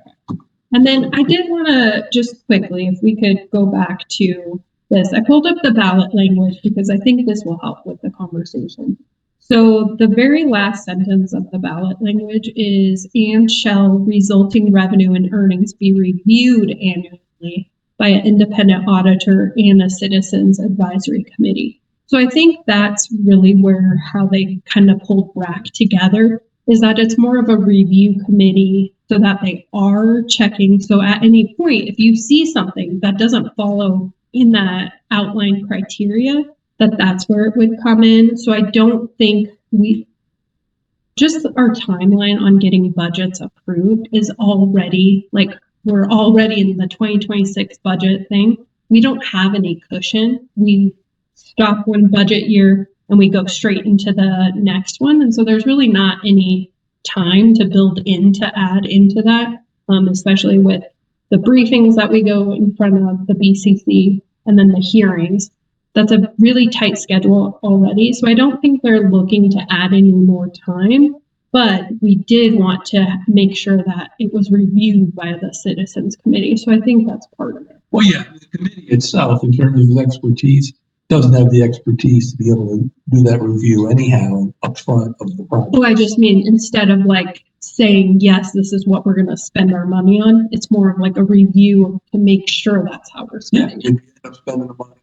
And then I did want to just quickly, if we could go back to this, I pulled up the ballot language because I think this will help with the conversation. So the very last sentence of the ballot language is, and shall resulting revenue and earnings be reviewed annually by an independent auditor and a citizens advisory committee. So I think that's really where how they kind of pulled BRAC together, is that it's more of a review committee so that they are checking. So at any point, if you see something that doesn't follow in that outlined criteria, that's where it would come in. So I don't think just our timeline on getting budgets approved is already we're already in the 2026 budget thing. We don't have any cushion. We stop one budget year and we go straight into the next one. And so there's really not any time to add into that, especially with the briefings that we go in front of the BCC and then the hearings. That's a really tight schedule already. So I don't think they're looking to add any more time, but we did want to make sure that it was reviewed by the Citizens Committee. So I think that's part of it. Well, yeah, the committee itself, in terms of expertise, doesn't have the expertise to be able to do that review anyhow up front of the project. Well, I just mean instead of saying, yes, this is what we're going to spend our money on, it's more of a review to make sure that's how we're Yeah, spending if you end up spending the money.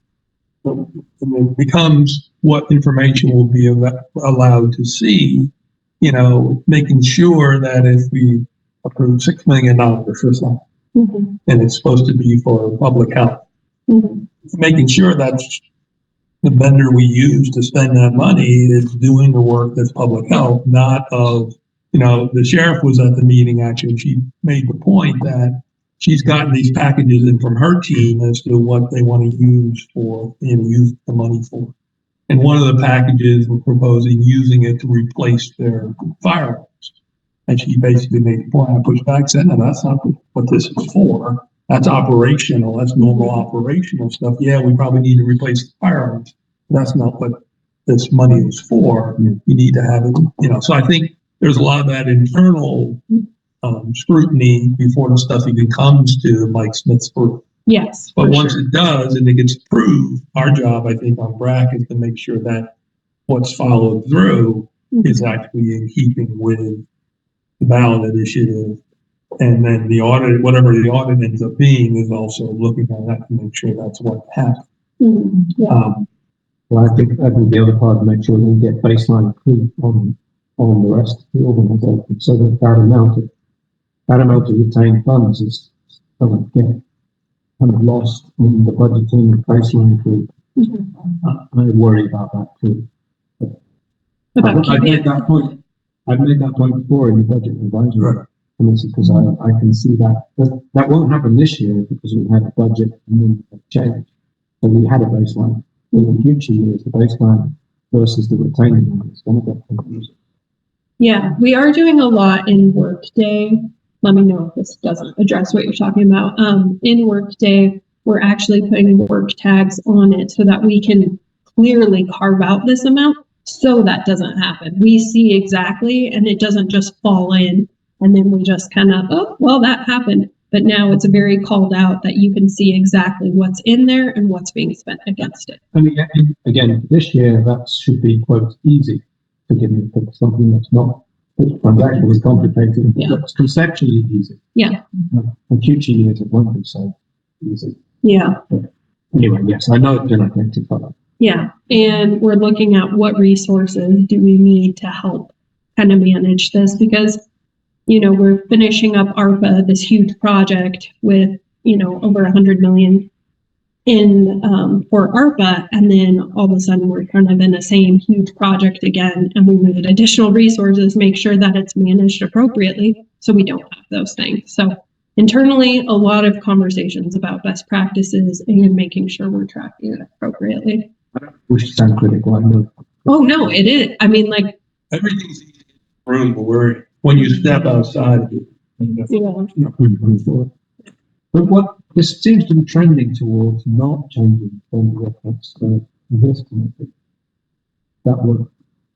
And it becomes what information will be allowed to see, making sure that if we approve $6 million for something, Mm-hmm. and it's supposed to be for public health, Mm-hmm. making sure that the vendor we use to spend that money is doing the work that's public health, not of, the sheriff was at the meeting actually, and she made the point that she's gotten these packages in from her team as to what they want to use use the money for. And one of the packages we're proposing using it to replace their firearms. And she basically made the point, I pushed back, said, no, that's not what this is for. That's operational, that's normal operational stuff. Yeah, we probably need to replace the firearms. That's not what this money is for. You need to have it, so I think there's a lot of that internal scrutiny before the stuff even comes to Mike Smith's group. Yes. But once it does and it gets approved, our job, I think, on BRAC is to make sure that what's followed through is actually in keeping with the ballot initiative. And then the audit, whatever the audit ends up being, is also looking at that to make sure that's what happened. Mm-hmm. Yeah. Well, I think the other part to make sure we get baseline approved on the rest of the organisation, so that that amount of retained funds is doesn't get kind of lost in the budgeting and baseline group. Mm-hmm. I worry about that too. I've made that point. I've made that point before in the budget advisory committee because I can see that won't happen this year because we had a budget and then a change. So we had a baseline. In the future years, the baseline versus the retaining amount is going to get confusing. Yeah, we are doing a lot in Workday. Let me know if this doesn't address what you're talking about. In Workday, we're actually putting work tags on it so that we can clearly carve out this amount so that doesn't happen. We see exactly, and it doesn't just fall in, and then we just kind of, oh, well, that happened. But now it's very called out that you can see exactly what's in there and what's being spent against it. And again, this year, that should be, quote, easy. Forgive me for something that's not transactionally complicated, Yeah. but it's conceptually easy. Yeah. In future years, it won't be so. easy. Yeah. Anyway, yes, I know it's been identified. Yeah, and we're looking at what resources do we need to help kind of manage this, because, we're finishing up ARPA, this huge project with, over 100 million in, for ARPA, and then all of a sudden we're kind of in the same huge project again, and we need additional resources, make sure that it's managed appropriately, so we don't have those things. So internally, a lot of conversations about best practices and making sure we're tracking it appropriately. Wish to sound critical, I know. Oh, no, it is. I mean, like, Everything's easy in the room, but when you step outside of it. yeah, But what this seems to be trending towards not changing from reference to this committee. That would,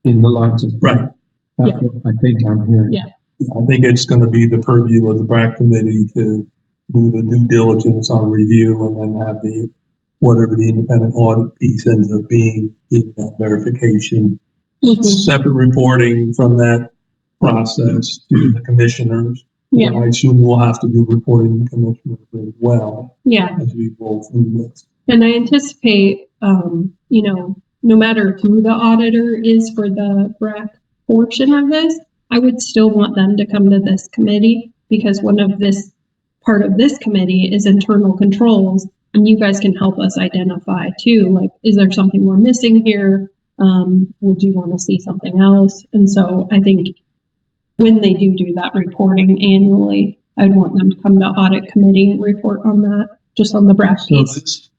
in the light of. Right. That's what I think I'm hearing. Yeah. I think it's gonna be the purview of the BRAC committee to do the due diligence on review and then have whatever the independent audit piece ends up being, in that verification. Separate reporting from that process to the commissioners. Yeah. I assume we'll have to do reporting to commissioners as well yeah. as we roll through this. And I anticipate, no matter who the auditor is for the BRAC portion of this, I would still want them to come to this committee, because part of this committee is internal controls, and you guys can help us identify too, like, is there something we're missing here? Would you want to see something else? And so I think when they do that reporting annually, I'd want them to come to audit committee and report on that, just on the BRAC So piece. this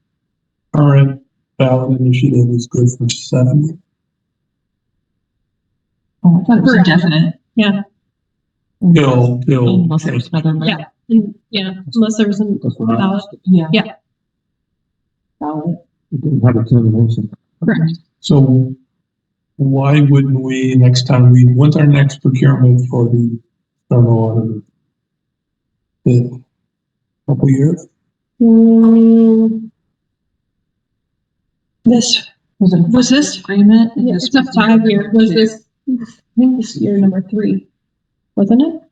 current ballot initiative is good for 7. Oh, I thought it was Correct. indefinite. Yeah. Until Unless there's another. Yeah. Yeah, unless there's an That's what I ballot. Yeah. Yeah. Ballot. It didn't have a termination. Correct. So why wouldn't we, next time when's our next procurement for the external auditor? In a couple years? This, Was this agreement? yeah, it's a 5-year, was this, I think this is year number 3, wasn't it?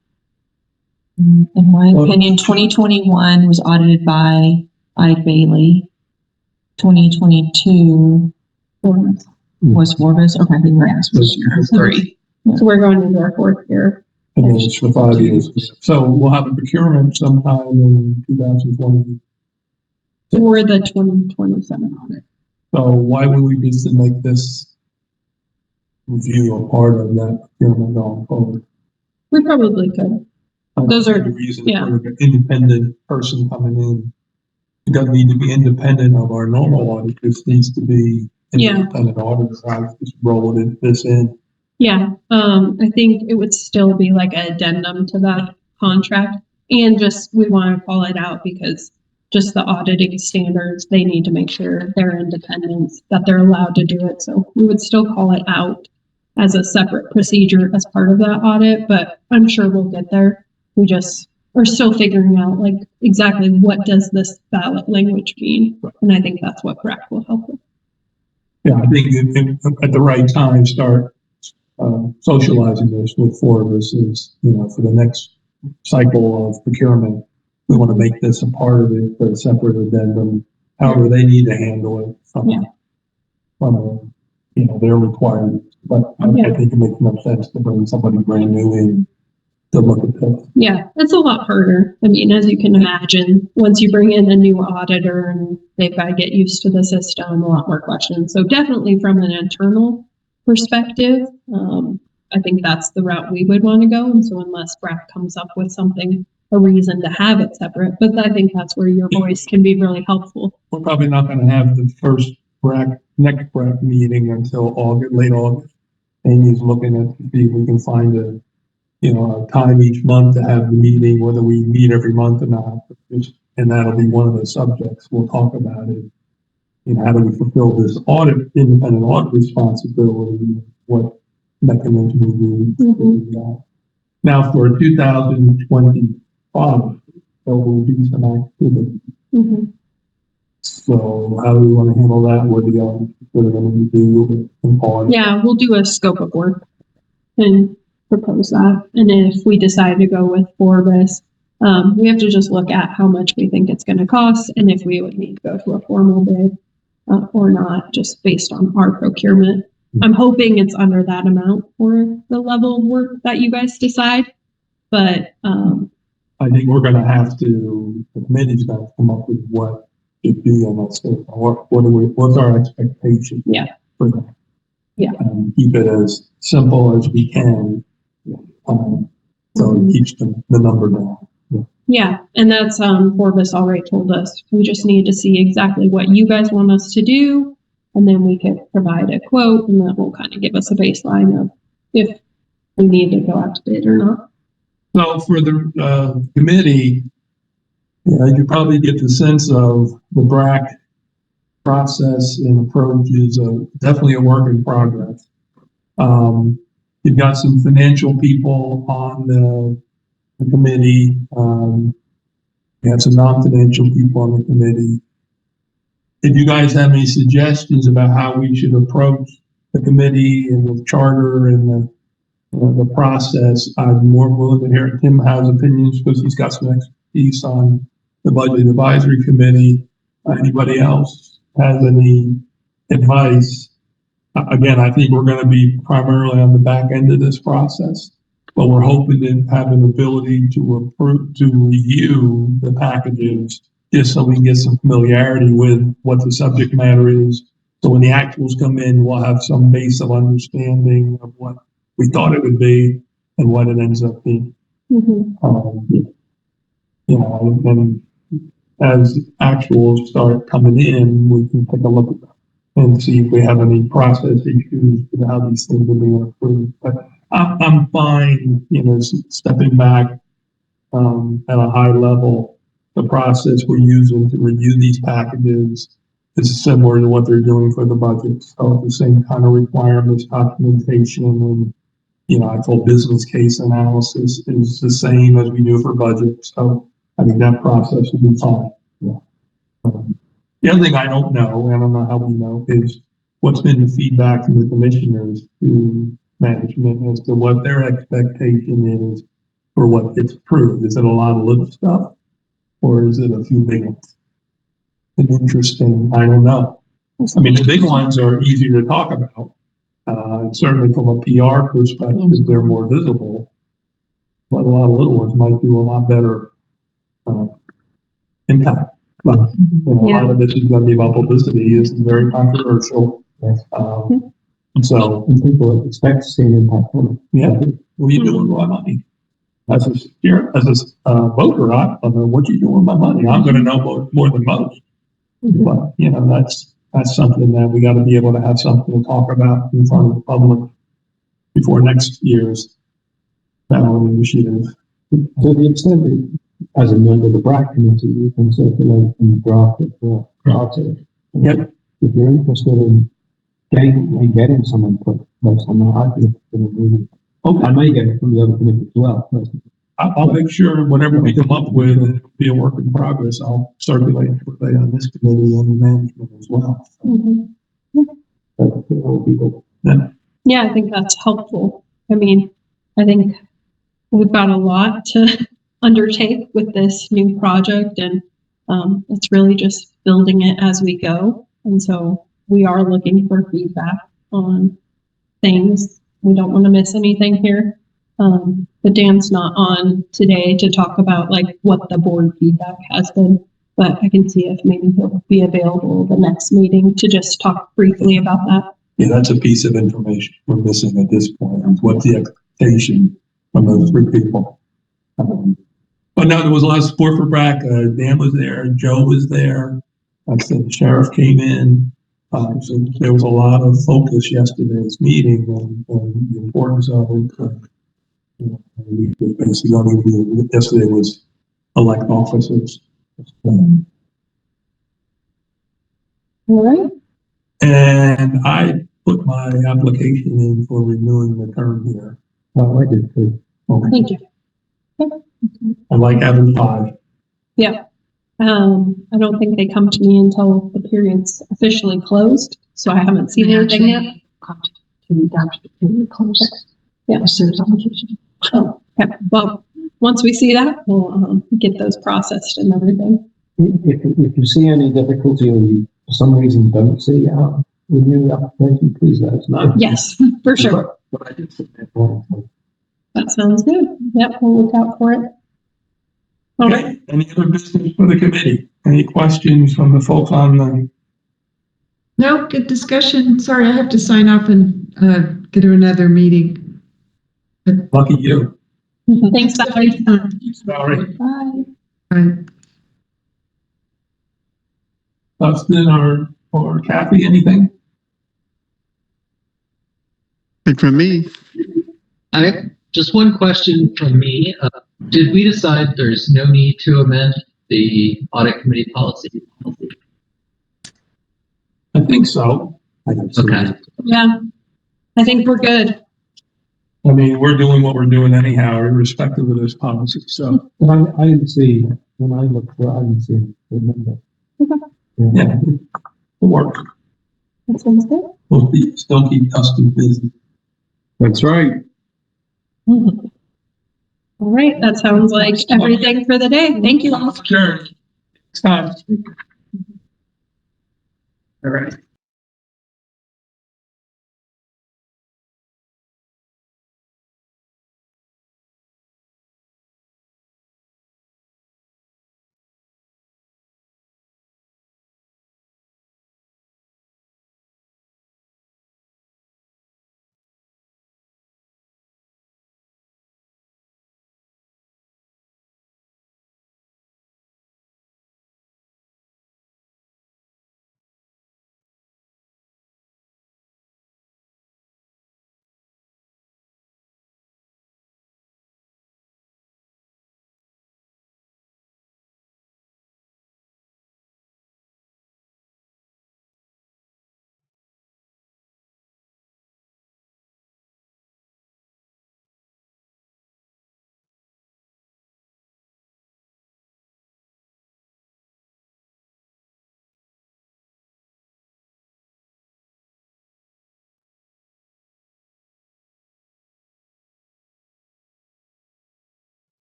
In my opinion, 2021 was audited by Ide Bailey. 2022 was Forbes. Okay, then your answer was year 3. So we're going into our 4th year. And then it's for 5 years. So we'll have a procurement sometime in 2020. For the 2027 audit. So why would we just make this review a part of that procurement going forward? We probably could. Those are- The reason yeah. for an independent person coming in. It doesn't need to be independent of our normal audit. This needs to be an Yeah. independent auditor. I just roll this in. Yeah, I think it would still be like an addendum to that contract, and just, we want to call it out because just the auditing standards, they need to make sure they're independent, that they're allowed to do it. So we would still call it out as a separate procedure as part of that audit, but I'm sure we'll get there. We just are still figuring out like exactly what does this ballot language mean, and I think that's what BRAC will help with. Yeah, I think at the right time, start socializing this with 4 of us is, for the next cycle of procurement, we want to make this a part of it, a separate addendum, however they need to handle it from their requirements. But I think it makes no sense to bring somebody brand new in to look at this. Yeah, it's a lot harder. I mean, as you can imagine, once you bring in a new auditor and they've got to get used to the system, a lot more questions. So definitely from an internal perspective, I think that's the route we would want to go. And so unless BRAC comes up with something, a reason to have it separate, but I think that's where your voice can be really helpful. We're probably not going to have the next BRAC meeting until late August. Amy's looking at to see if we can find a time each month to have the meeting, whether we meet every month or not. And that'll be one of the subjects we'll talk about it. How do we fulfill this independent audit responsibility? What mechanism we use to do that? Now for 2025, there will be some activity. So how do we want to handle that? What are going to do in part? Yeah, we'll do a scope of work and propose that. And if we decide to go with Forbes, We have to just look at how much we think it's going to cost and if we would need to go to a formal bid or not, just based on our procurement. I'm hoping it's under that amount for the level of work that you guys decide, but I think we're gonna have to, the committee's gonna come up with what should be in that statement. What's our expectation? Yeah. For that? Yeah. Keep it as simple as we can. So it keeps the number down. yeah, and that's Forbes already told us. We just need to see exactly what you guys want us to do, and then we could provide a quote, and that will kind of give us a baseline of if we need to go out to bid or not. So for the committee, you probably get the sense of the BRAC process and approach is definitely a work in progress. You've got some financial people on the committee. You have some non-financial people on the committee. If you guys have any suggestions about how we should approach the committee and the charter and the process, I'm more willing to hear Tim has opinions because he's got some expertise on the budget advisory committee. Anybody else has any advice? Again, I think we're going to be primarily on the back end of this process, but we're hoping to have an ability to review the packages just so we can get some familiarity with what the subject matter is. So when the actuals come in, we'll have some base of understanding of what we thought it would be and what it ends up being. Mm-hmm. And as actuals start coming in, we can take a look at them and see if we have any process issues with how these things are being approved. But I'm fine, stepping back at a high level. The process we're using to review these packages is similar to what they're doing for the budget. So the same kind of requirements, documentation, and I call business case analysis is the same as we do for budget. So I think that process will be fine. The other thing I don't know, and I don't know how we know, is what's been the feedback from the commissioners to management as to what their expectation is for what gets approved. Is it a lot of little stuff, or is it a few big ones? And interesting, I don't know. I mean, the big ones are easier to talk about. Certainly from a PR perspective, they're more visible, but a lot of little ones might do a lot better impact. But a lot of this is going to be about publicity. It's very controversial. And so people expect to see an impact on it. Yeah, what are you doing with my money? As a voter, I don't know what you're doing with my money. I'm going to know more than most. But that's something that we got to be able to have something to talk about in front of the public before next year's ballot initiative. To the extent that, as a member of the BRAC committee, you can circulate and draft it for article. Yep. If you're interested in getting some input based on that, I think it's going to really. I may get it from the other committee as well. I'll make sure whatever we come up with, and it'll be a work in progress. I'll circulate it on this committee and management as well. Mm-hmm. Yeah, I think that's helpful. I mean, I think we've got a lot to undertake with this new project, and it's really just building it as we go. And so we are looking for feedback on things. We don't want to miss anything here. But Dan's not on today to talk about like what the board feedback has been, but I can see if maybe he'll be available the next meeting to just talk briefly about that. Yeah, that's a piece of information we're missing at this point. What's the expectation from those three people? But no, there was a lot of support for BRAC. Dan was there, Joe was there. Like I said, the sheriff came in. So there was a lot of focus yesterday's meeting on the importance of it. We basically going to be, yesterday was elect officers. All right. And I put my application in for renewing the term here. I did too. Okay. Thank you. I like having 5. Yeah. I don't think they come to me until the period's officially closed, so I haven't seen anything yet. To the period close. Yeah. There's application. Oh, okay. Well, once we see that, we'll get those processed and everything. If you see any difficulty or you, for some reason, don't see out with your application, please let us know. Yes, for sure. But I did sit there for it. That sounds good. Yep, we'll look out for it. Okay. Okay, any other business for the committee? Any questions from the folks on the, No, good discussion. Sorry, I have to sign off and, get to another meeting. lucky you? Thanks, Valerie. Sorry. Bye. Right. Dustin or Kathy, anything? And from me, Just one question from me. Did we decide there's no need to amend the audit committee policy? I think so. Okay. Yeah, I think we're good. I mean, we're doing what we're doing anyhow, irrespective of this policy, so, But I didn't see, when I looked for it, I didn't see, remember. yeah, it'll work. That sounds good. Still keep Dustin busy. That's right. All right, that sounds like everything for the day. Thank you all. Sure. Next time. All right.